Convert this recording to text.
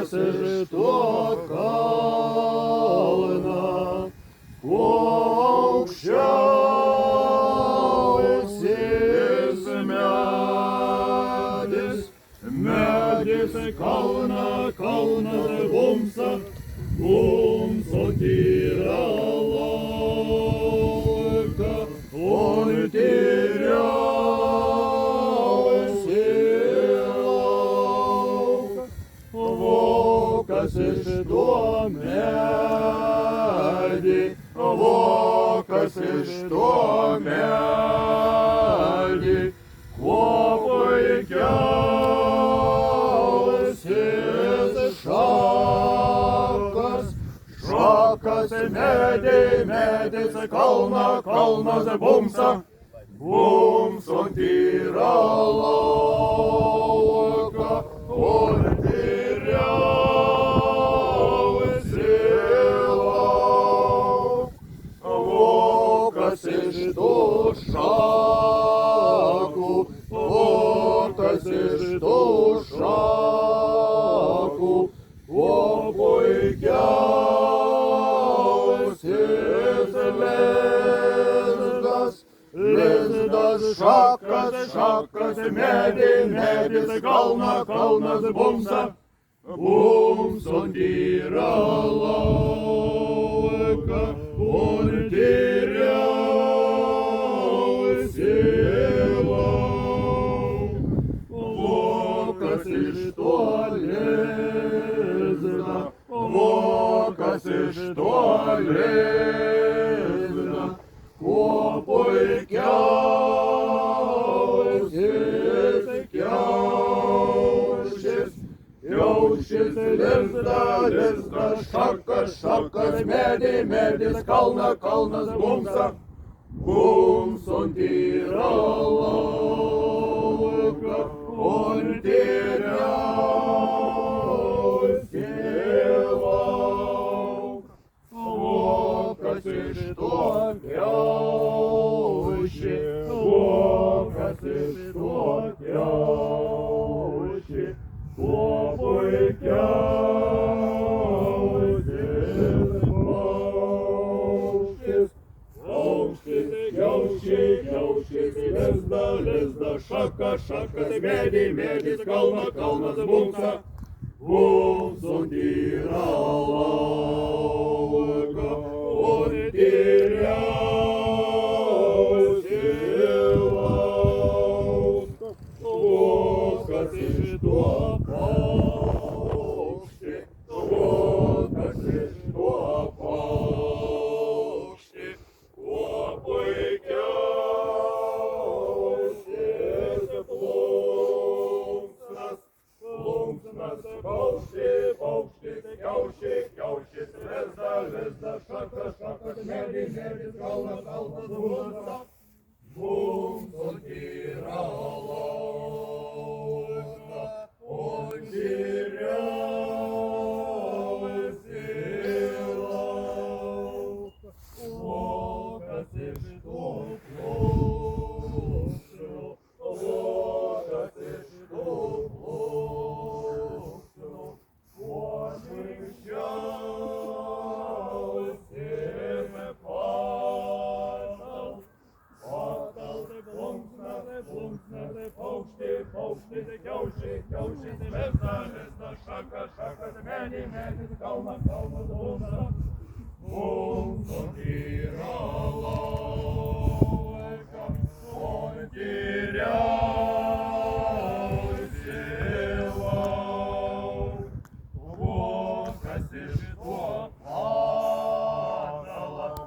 Вовкаси то калина, Paukščiausias medis, medis kalna, kalnas bumsa, bumso tyra lauka, on tyriausi lauka. Vokas iš to medį, vokas iš to medį, kuo puikiausias šakas, šakas medis kalna, kalnas bumsa, bumso tyra lauka, on tyriausi lauka. Vokas iš tų šakų, vokas iš tų šakų, kuo puikiausias lizdas, lizdas šakas, šakas medis kalna, kalnas bumsa, bumso tyra lauka, on tyriausi lauka. Vokas iš to lizda, vokas iš to lizda, kuo puikiausias kiaušis, kiaušis lizda, lizda šakas, šakas medis kalna, kalnas bumsa, bumso tyra lauka, on tyriausi lauka. Vokas iš to kiaušį, vokas iš to kiaušį, kuo puikiausias paukštis, paukštis, kiaušis, lizda, lizda šakas, šakas medis kalna, kalnas bumsa, bumso tyra lauka, on tyriausi lauka. Vokas iš to paukštį, vokas iš to paukštį, kuo puikiausias plunksnas, plunksnas paukštis, kiaušis lizda, lizda šakas, šakas medis kalna, kalnas bumsa, bumso tyra lauka, on tyriausi lauka. Vokas iš to plunksnų, vokas iš to plunksnų, kuo minkščiausias patal, patal plunksnas, paukštis, kiaušis lizda, lizda šakas, šakas medis kalna, kalnas bumsa, bumso